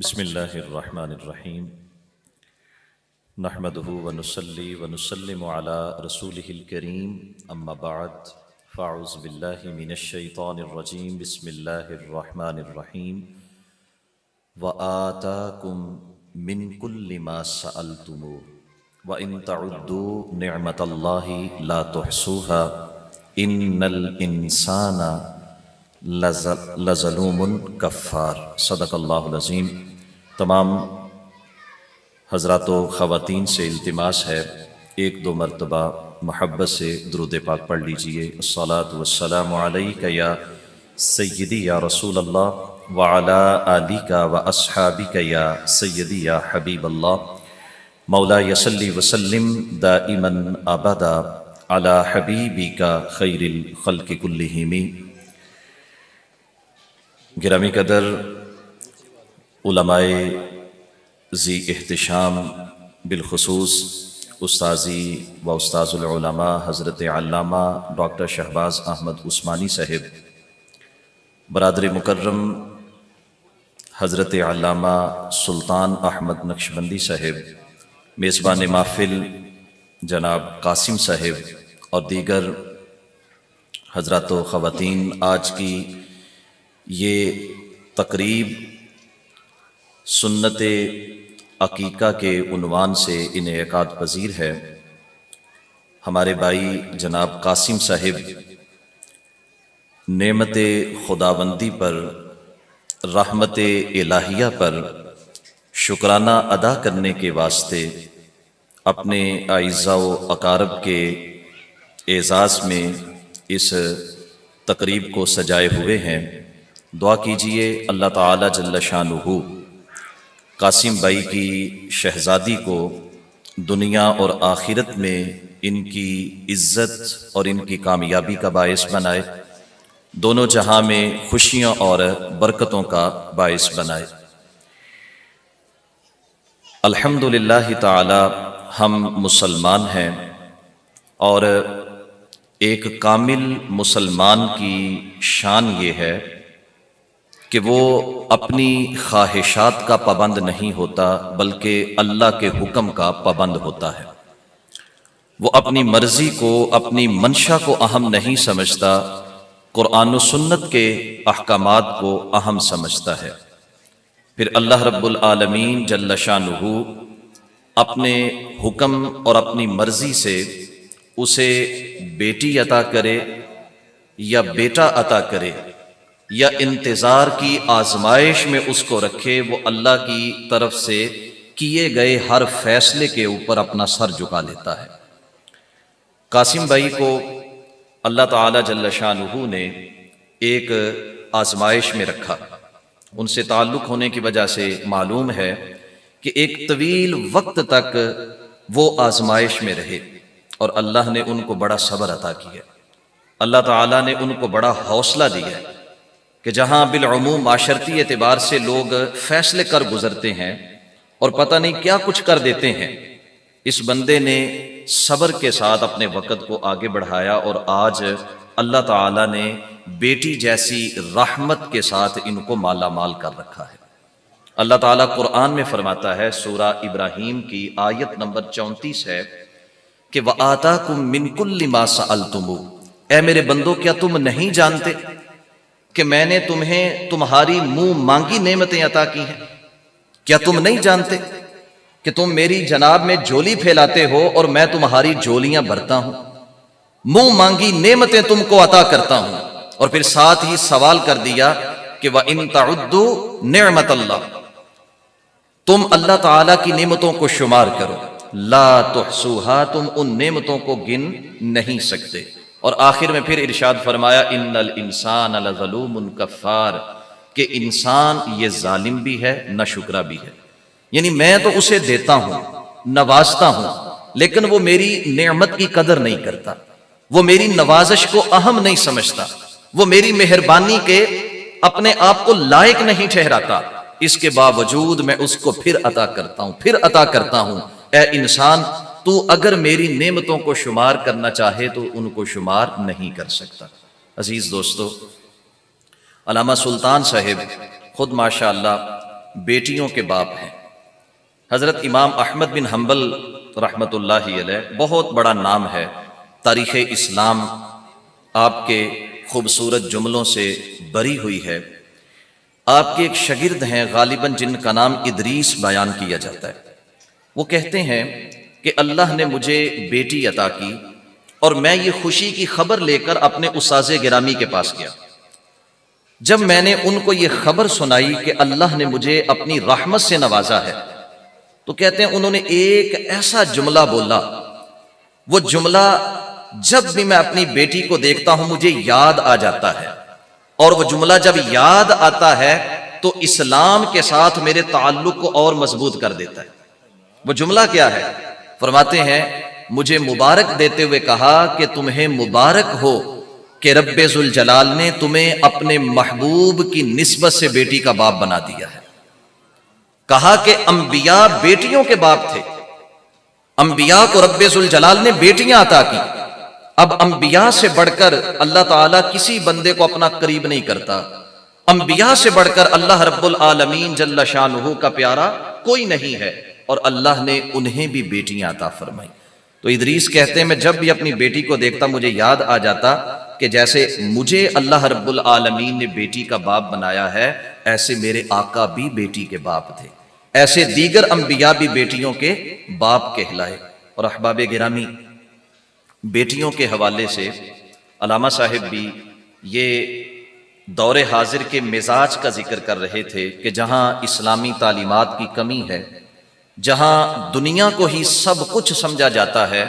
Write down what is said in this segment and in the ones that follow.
بسم اللہ الرحمن الرحیم نحمده ونصلی ونسلم علی رسولہ الکریم اما بعد فاعوذ باللہ من الشیطان الرجیم بسم اللہ الرحمن الرحیم وآتاکم من کل ما سألتموه وإن تعدوا نعمت اللہ لا تحصوها ان الانسان لظلوم کفار صدق اللہ العظیم۔ تمام حضرات و خواتین سے التماس ہے ایک دو مرتبہ محبت سے درود پاک پڑھ لیجئے۔ الصلاۃ والسلام علیک یا سیدی یا رسول اللہ وعلی آلک و اصحابک یا سیدی یا حبیب اللہ۔ مولا صلی وسلم دائما ابدا علی حبیبک خیر الخلق کلہم۔ گرامی قدر علماء ذی احتشام، بالخصوص استاذی و استاذ العلماء حضرت علامہ ڈاکٹر شہباز احمد عثمانی صاحب، برادر مکرم حضرت علامہ سلطان احمد نقشبندی صاحب، میزبان محفل جناب قاسم صاحب اور دیگر حضرات و خواتین، آج کی یہ تقریب سنت عقیقہ کے عنوان سے انعقاد پذیر ہے۔ ہمارے بھائی جناب قاسم صاحب نعمت خداوندی پر، رحمت الہیہ پر شکرانہ ادا کرنے کے واسطے اپنے اعزاء و اقارب کے اعزاز میں اس تقریب کو سجائے ہوئے ہیں۔ دعا کیجئے اللہ تعالی جل شانہ قاسم بھائی کی شہزادی کو دنیا اور آخرت میں ان کی عزت اور ان کی کامیابی کا باعث بنائے، دونوں جہاں میں خوشیاں اور برکتوں کا باعث بنائے۔ الحمدللہ تعالی ہم مسلمان ہیں، اور ایک کامل مسلمان کی شان یہ ہے کہ وہ اپنی خواہشات کا پابند نہیں ہوتا، بلکہ اللہ کے حکم کا پابند ہوتا ہے۔ وہ اپنی مرضی کو، اپنی منشا کو اہم نہیں سمجھتا، قرآن و سنت کے احکامات کو اہم سمجھتا ہے۔ پھر اللہ رب العالمین جل شانہ اپنے حکم اور اپنی مرضی سے اسے بیٹی عطا کرے یا بیٹا عطا کرے، یا انتظار کی آزمائش میں اس کو رکھے، وہ اللہ کی طرف سے کیے گئے ہر فیصلے کے اوپر اپنا سر جھکا لیتا ہے۔ قاسم بھائی کو اللہ تعالی جل شانہ نے ایک آزمائش میں رکھا۔ ان سے تعلق ہونے کی وجہ سے معلوم ہے کہ ایک طویل وقت تک وہ آزمائش میں رہے، اور اللہ نے ان کو بڑا صبر عطا کیا۔ اللہ تعالی نے ان کو بڑا حوصلہ دیا کہ جہاں بالعموم معاشرتی اعتبار سے لوگ فیصلے کر گزرتے ہیں اور پتہ نہیں کیا کچھ کر دیتے ہیں، اس بندے نے صبر کے ساتھ اپنے وقت کو آگے بڑھایا، اور آج اللہ تعالیٰ نے بیٹی جیسی رحمت کے ساتھ ان کو مالا مال کر رکھا ہے۔ اللہ تعالیٰ قرآن میں فرماتا ہے، سورہ ابراہیم کی آیت نمبر 34 ہے کہ وَآتَاكُم مِّن كُلِّ مَا سَأَلْتُمُوهُ، اے میرے بندو کیا تم نہیں جانتے کہ میں نے تمہیں تمہاری منہ مانگی نعمتیں عطا کی ہیں؟ کیا تم نہیں جانتے کہ تم میری جناب میں جھولی پھیلاتے ہو اور میں تمہاری جھولیاں بھرتا ہوں؟ منہ مانگی نعمتیں تم کو عطا کرتا ہوں، اور پھر ساتھ ہی سوال کر دیا کہ وَإِن تَعُدُّوا نِعْمَتَ اللَّهِ، تم اللہ تعالیٰ کی نعمتوں کو شمار کرو، لا تحصوها، تم ان نعمتوں کو گن نہیں سکتے۔ اور آخر میں پھر ارشاد فرمایا ان الانسان لظلوم کفار، کہ انسان یہ ظالم بھی ہے، ناشکرا بھی ہے۔ یعنی میں تو اسے دیتا ہوں، نوازتا ہوں، لیکن وہ میری نعمت کی قدر نہیں کرتا، وہ میری نوازش کو اہم نہیں سمجھتا، وہ میری مہربانی کے اپنے آپ کو لائق نہیں ٹھہراتا، اس کے باوجود میں اس کو پھر عطا کرتا ہوں، پھر عطا کرتا ہوں۔ اے انسان، تو اگر میری نعمتوں کو شمار کرنا چاہے تو ان کو شمار نہیں کر سکتا۔ عزیز دوستو، علامہ سلطان صاحب خود ماشاءاللہ بیٹیوں کے باپ ہیں۔ حضرت امام احمد بن حنبل رحمۃ اللہ علیہ، بہت بڑا نام ہے تاریخ اسلام، آپ کے خوبصورت جملوں سے بری ہوئی ہے۔ آپ کے ایک شاگرد ہیں غالباً جن کا نام ادریس بیان کیا جاتا ہے، وہ کہتے ہیں کہ اللہ نے مجھے بیٹی عطا کی اور میں یہ خوشی کی خبر لے کر اپنے استاذ گرامی کے پاس گیا۔ جب میں نے ان کو یہ خبر سنائی کہ اللہ نے مجھے اپنی رحمت سے نوازا ہے، تو کہتے ہیں انہوں نے ایک ایسا جملہ بولا، وہ جملہ جب بھی میں اپنی بیٹی کو دیکھتا ہوں مجھے یاد آ جاتا ہے، اور وہ جملہ جب یاد آتا ہے تو اسلام کے ساتھ میرے تعلق کو اور مضبوط کر دیتا ہے۔ وہ جملہ کیا ہے؟ فرماتے ہیں مجھے مبارک دیتے ہوئے کہا کہ تمہیں مبارک ہو کہ رب ذوالجلال نے تمہیں اپنے محبوب کی نسبت سے بیٹی کا باپ بنا دیا ہے۔ کہا کہ انبیاء بیٹیوں کے باپ تھے، انبیاء کو رب ذوالجلال نے بیٹیاں عطا کی۔ اب انبیاء سے بڑھ کر اللہ تعالیٰ کسی بندے کو اپنا قریب نہیں کرتا، انبیاء سے بڑھ کر اللہ رب العالمین جل شانہ کا پیارا کوئی نہیں ہے، اور اللہ نے انہیں بھی بیٹیاں عطا فرمائی۔ تو ادریس کہتے ہیں میں جب بھی اپنی بیٹی کو دیکھتا مجھے یاد آ جاتا کہ جیسے مجھے اللہ رب العالمین نے بیٹی کا باپ بنایا ہے، ایسے میرے آقا بھی بیٹی کے باپ تھے، ایسے دیگر انبیاء بھی بیٹیوں کے باپ کہلائے۔ اور احباب گرامی، بیٹیوں کے حوالے سے علامہ صاحب بھی یہ دور حاضر کے مزاج کا ذکر کر رہے تھے کہ جہاں اسلامی تعلیمات کی کمی ہے، جہاں دنیا کو ہی سب کچھ سمجھا جاتا ہے،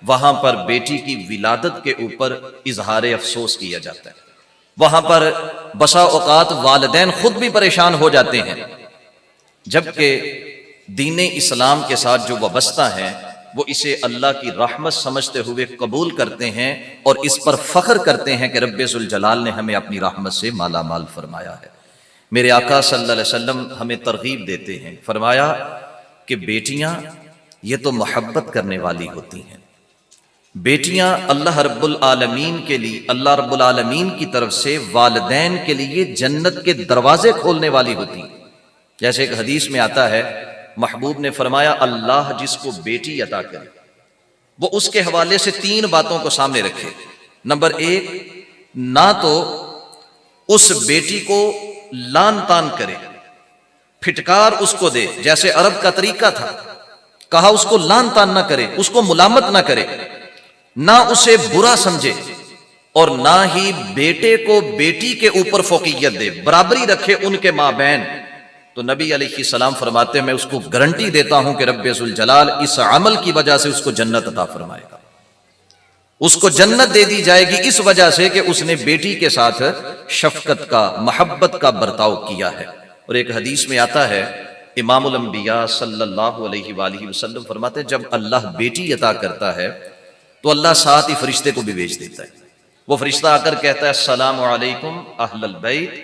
وہاں پر بیٹی کی ولادت کے اوپر اظہار افسوس کیا جاتا ہے، وہاں پر بسا اوقات والدین خود بھی پریشان ہو جاتے ہیں، جبکہ دین اسلام کے ساتھ جو وابستہ ہیں وہ اسے اللہ کی رحمت سمجھتے ہوئے قبول کرتے ہیں اور اس پر فخر کرتے ہیں کہ رب ذوالجلال نے ہمیں اپنی رحمت سے مالا مال فرمایا ہے۔ میرے آقا صلی اللہ علیہ وسلم ہمیں ترغیب دیتے ہیں، فرمایا کہ بیٹیاں یہ تو محبت کرنے والی ہوتی ہیں، بیٹیاں اللہ رب العالمین کے لیے، اللہ رب العالمین کی طرف سے والدین کے لیے جنت کے دروازے کھولنے والی ہوتی ہیں۔ جیسے ایک حدیث میں آتا ہے، محبوب نے فرمایا اللہ جس کو بیٹی عطا کرے وہ اس کے حوالے سے 3 باتوں کو سامنے رکھے۔ نمبر 1، نہ تو اس بیٹی کو لان تان کرے، پھٹکار اس کو دے، جیسے عرب کا طریقہ تھا، کہا اس کو لان تان نہ کرے، اس کو ملامت نہ کرے، نہ اسے برا سمجھے، اور نہ ہی بیٹے کو بیٹی کے اوپر فوقیت دے، برابری رکھے ان کے مابین۔ تو نبی علیہ السلام فرماتے ہیں میں اس کو گارنٹی دیتا ہوں کہ رب ذوالجلال اس عمل کی وجہ سے اس کو جنت عطا فرمائے گا، اس کو جنت دے دی جائے گی اس وجہ سے کہ اس نے بیٹی کے ساتھ شفقت کا، محبت کا برتاؤ کیا ہے۔ اور ایک حدیث میں آتا ہے، امام الانبیاء صلی اللہ علیہ وآلہ وسلم فرماتے ہیں جب اللہ بیٹی عطا کرتا ہے تو اللہ ساتھ ہی فرشتے کو بھی بھیج دیتا ہے، وہ فرشتہ آ کر کہتا ہے السلام علیکم اہل البیت،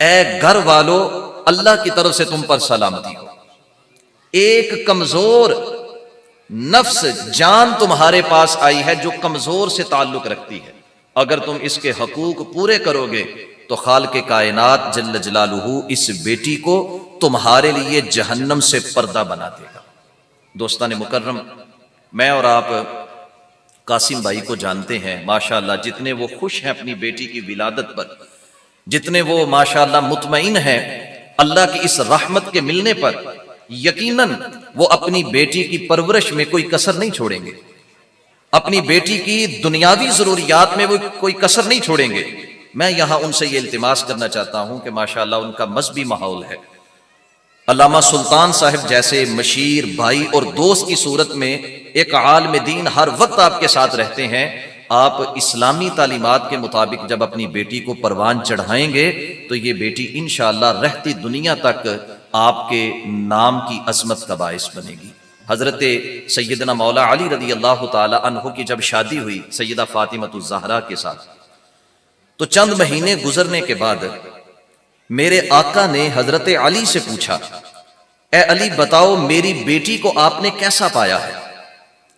اے گھر والو اللہ کی طرف سے تم پر سلامتی ہو، ایک کمزور نفس جان تمہارے پاس آئی ہے جو کمزور سے تعلق رکھتی ہے، اگر تم اس کے حقوق پورے کرو گے تو خالق کائنات جل جلالہ اس بیٹی کو تمہارے لیے جہنم سے پردہ بنا دے گا۔ دوستان مکرم، میں اور آپ قاسم بھائی کو جانتے ہیں، ماشاءاللہ جتنے وہ خوش ہیں اپنی بیٹی کی ولادت پر، جتنے وہ ماشاءاللہ مطمئن ہیں اللہ کی اس رحمت کے ملنے پر، یقیناً وہ اپنی بیٹی کی پرورش میں کوئی کسر نہیں چھوڑیں گے، اپنی بیٹی کی دنیاوی ضروریات میں وہ کوئی کسر نہیں چھوڑیں گے۔ میں یہاں ان سے یہ التماس کرنا چاہتا ہوں کہ ماشاءاللہ ان کا مذہبی ماحول ہے، علامہ سلطان صاحب جیسے مشیر بھائی اور دوست کی صورت میں ایک عالم دین ہر وقت آپ کے ساتھ رہتے ہیں، آپ اسلامی تعلیمات کے مطابق جب اپنی بیٹی کو پروان چڑھائیں گے تو یہ بیٹی انشاءاللہ رہتی دنیا تک آپ کے نام کی عظمت کا باعث بنے گی۔ حضرت سیدنا مولا علی رضی اللہ تعالی عنہ کی جب شادی ہوئی سیدہ فاطمۃ الزہرا کے ساتھ، تو چند مہینے گزرنے کے بعد میرے آقا نے حضرت علی سے پوچھا، اے علی بتاؤ میری بیٹی کو آپ نے کیسا پایا ہے؟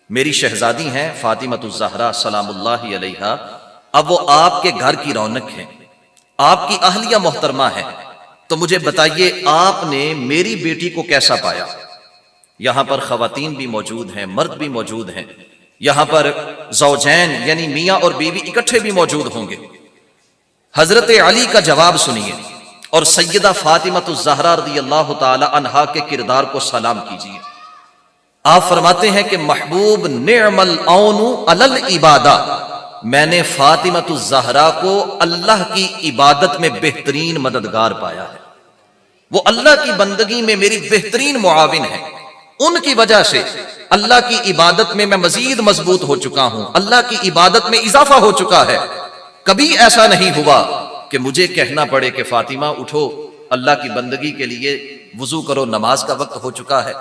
میری شہزادی ہیں فاطمۃ الزہرا سلام اللہ علیہا، اب وہ آپ کے گھر کی رونق ہیں، آپ کی اہلیہ محترمہ ہیں، تو مجھے بتائیے آپ نے میری بیٹی کو کیسا پایا؟ یہاں پر خواتین بھی موجود ہیں، مرد بھی موجود ہیں، یہاں پر زوجین یعنی میاں اور بیوی اکٹھے بھی موجود ہوں گے۔ حضرت علی کا جواب سنیے اور سیدہ فاطمہ الزہرا رضی اللہ تعالی عنہا کے کردار کو سلام کیجیے۔ آپ فرماتے ہیں کہ محبوب نعم العون علی العبادہ، میں نے فاطمہ الزہرا کو اللہ کی عبادت میں بہترین مددگار پایا ہے، وہ اللہ کی بندگی میں میری بہترین معاون ہے، ان کی وجہ سے اللہ کی عبادت میں مزید مضبوط ہو چکا ہوں، اللہ کی عبادت میں اضافہ ہو چکا ہے۔ کبھی ایسا نہیں ہوا کہ مجھے کہنا پڑے کہ فاطمہ اٹھو اللہ کی بندگی کے لیے وضو کرو، نماز کا وقت ہو چکا ہے۔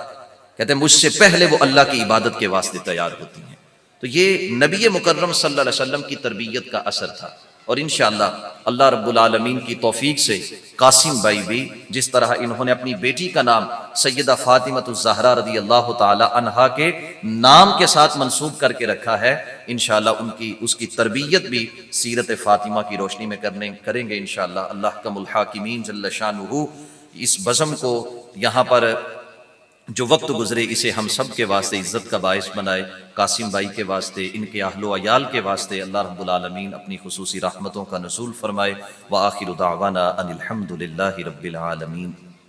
کہتے ہیں مجھ سے پہلے وہ اللہ کی عبادت کے واسطے تیار ہوتی ہیں۔ تو یہ نبی مکرم صلی اللہ علیہ وسلم کی تربیت کا اثر تھا، اور انشاءاللہ اللہ رب العالمین کی توفیق سے قاسم بھائی بھی جس طرح انہوں نے اپنی بیٹی کا نام سیدہ فاطمہ الزہرا رضی اللہ تعالی عنہا کے نام کے ساتھ منسوب کر کے رکھا ہے، انشاءاللہ اس کی تربیت بھی سیرت فاطمہ کی روشنی میں کریں گے انشاءاللہ۔ اللہ احکم الحاکمین جل شانہ اس بزم کو یہاں پر جو وقت گزرے اسے ہم سب کے واسطے عزت کا باعث بنائے، قاسم بھائی کے واسطے، ان کے اہل و عیال کے واسطے اللہ رب العالمین اپنی خصوصی رحمتوں کا نزول فرمائے۔ وآخر دعوانا ان الحمد للہ رب العالمین۔